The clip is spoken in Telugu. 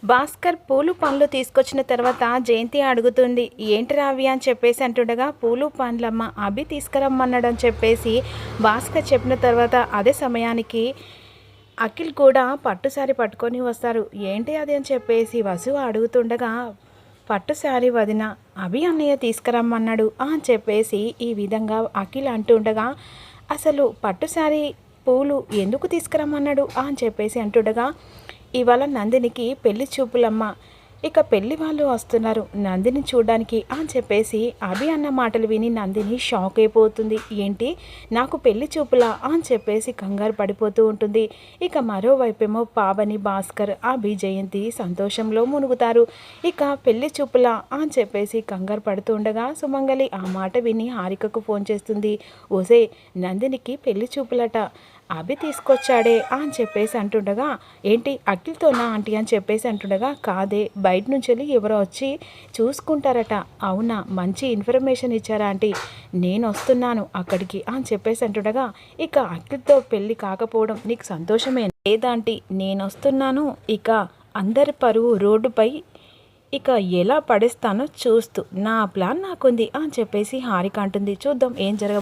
భాస్కర్ పూలు పండ్లు తీసుకొచ్చిన తర్వాత జయంతి అడుగుతుంది, ఏంటి రావి అని చెప్పేసి అంటుండగా, పూలు పండ్లమ్మ అభి తీసుకురమ్మన్నాడు అని చెప్పేసి భాస్కర్ చెప్పిన తర్వాత అదే సమయానికి అఖిల్ కూడా పట్టుసారి పట్టుకొని వస్తారు. ఏంటి అది అని చెప్పేసి వసు అడుగుతుండగా, పట్టుసారి వదిన అభి అన్నయ్య తీసుకురమ్మన్నాడు అని చెప్పేసి ఈ విధంగా అఖిల్ అంటుండగా, అసలు పట్టుసారి పూలు ఎందుకు తీసుకురమ్మన్నాడు అని చెప్పేసి అంటుండగా, ఇవాళ నందినికి పెళ్లి చూపులమ్మ, ఇక పెళ్లి వాళ్ళు వస్తున్నారు నందిని చూడడానికి అని చెప్పేసి అభి అన్న మాటలు విని నందిని షాక్ అయిపోతుంది. ఏంటి నాకు పెళ్లి చూపులా అని చెప్పేసి కంగారు పడిపోతూ ఉంటుంది. ఇక మరోవైపేమో పావని, భాస్కర్, అభి, జయంతి సంతోషంలో మునుగుతారు. ఇక పెళ్లి చూపులా అని చెప్పేసి కంగారు పడుతూ ఉండగా సుమంగలి ఆ మాట విని హారికకు ఫోన్ చేస్తుంది. ఓసే నందినికి పెళ్లి చూపులట, అభి తీసుకొచ్చాడే అని చెప్పేసి అంటుండగా, ఏంటి అఖిల్తోనా ఆంటీ అని చెప్పేసి అంటుండగా, కాదే బయట నుంచి వెళ్ళి ఎవరో వచ్చి చూసుకుంటారట. అవునా, మంచి ఇన్ఫర్మేషన్ ఇచ్చారా ఆంటీ, నేను వస్తున్నాను అక్కడికి అని చెప్పేసి అంటుండగా, ఇక అఖిల్తో పెళ్ళి కాకపోవడం నీకు సంతోషమే లేదాంటీ, నేను వస్తున్నాను, ఇక అందరి పరువు రోడ్డుపై ఇక ఎలా పడేస్తానో చూస్తూ నా ప్లాన్ నాకుంది అని చెప్పేసి హారిక అంటుంది. చూద్దాం ఏం జరగ